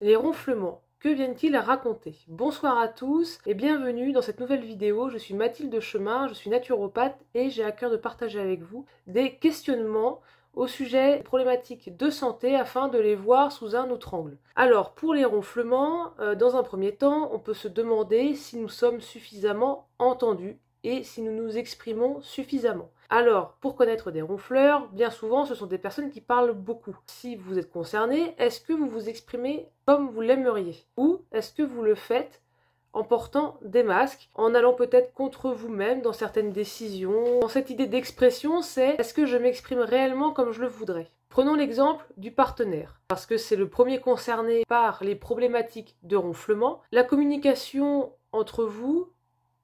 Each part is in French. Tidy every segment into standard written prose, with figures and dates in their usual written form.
Les ronflements, que viennent-ils raconter? Bonsoir à tous et bienvenue dans cette nouvelle vidéo. Je suis Mathilde Chemin, je suis naturopathe et j'ai à cœur de partager avec vous des questionnements au sujet des problématiques de santé afin de les voir sous un autre angle. Alors, pour les ronflements, dans un premier temps, on peut se demander si nous sommes suffisamment entendus et si nous nous exprimons suffisamment. Alors, pour connaître des ronfleurs, bien souvent, ce sont des personnes qui parlent beaucoup. Si vous êtes concerné, est-ce que vous vous exprimez comme vous l'aimeriez? Ou est-ce que vous le faites en portant des masques, en allant peut-être contre vous-même dans certaines décisions? Dans cette idée d'expression, c'est est-ce que je m'exprime réellement comme je le voudrais? Prenons l'exemple du partenaire, parce que c'est le premier concerné par les problématiques de ronflement. La communication entre vous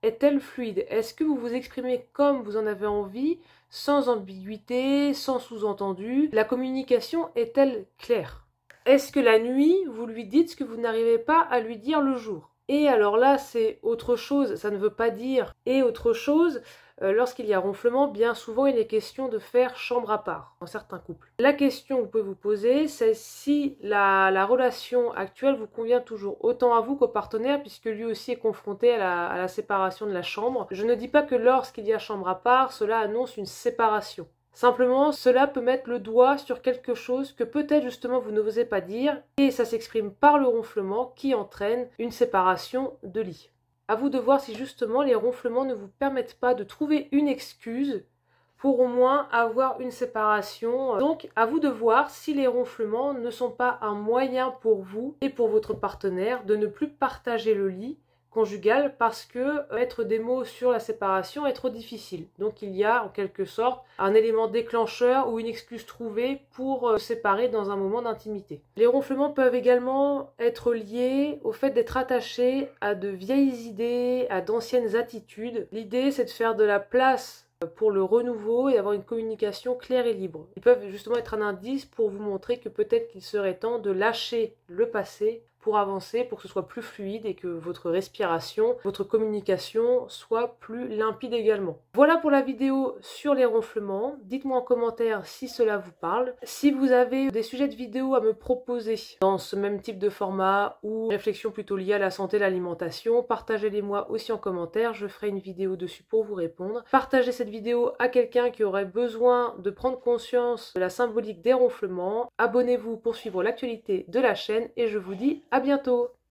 est-elle fluide? Est-ce que vous vous exprimez comme vous en avez envie, sans ambiguïté, sans sous-entendu? La communication est-elle claire? Est-ce que la nuit, vous lui dites ce que vous n'arrivez pas à lui dire le jour? Et alors là, c'est autre chose, ça ne veut pas dire et autre chose. Lorsqu'il y a ronflement, bien souvent il est question de faire chambre à part dans certains couples. La question que vous pouvez vous poser, c'est si la relation actuelle vous convient toujours autant à vous qu'au partenaire, puisque lui aussi est confronté à la séparation de la chambre. Je ne dis pas que lorsqu'il y a chambre à part, cela annonce une séparation. Simplement, cela peut mettre le doigt sur quelque chose que peut-être justement vous n'osez pas dire, et ça s'exprime par le ronflement qui entraîne une séparation de lit. À vous de voir si justement les ronflements ne vous permettent pas de trouver une excuse pour au moins avoir une séparation. Donc à vous de voir si les ronflements ne sont pas un moyen pour vous et pour votre partenaire de ne plus partager le lit conjugale parce que mettre des mots sur la séparation est trop difficile. Donc il y a en quelque sorte un élément déclencheur ou une excuse trouvée pour se séparer dans un moment d'intimité. Les ronflements peuvent également être liés au fait d'être attachés à de vieilles idées, à d'anciennes attitudes. L'idée c'est de faire de la place pour le renouveau et avoir une communication claire et libre. Ils peuvent justement être un indice pour vous montrer que peut-être qu'il serait temps de lâcher le passé pour avancer, pour que ce soit plus fluide et que votre respiration, votre communication soit plus limpide également. Voilà pour la vidéo sur les ronflements. Dites-moi en commentaire si cela vous parle. Si vous avez des sujets de vidéos à me proposer dans ce même type de format ou réflexions plutôt liées à la santé et l'alimentation, partagez-les moi aussi en commentaire. Je ferai une vidéo dessus pour vous répondre. Partagez cette vidéo à quelqu'un qui aurait besoin de prendre conscience de la symbolique des ronflements. Abonnez-vous pour suivre l'actualité de la chaîne et je vous dis à bientôt.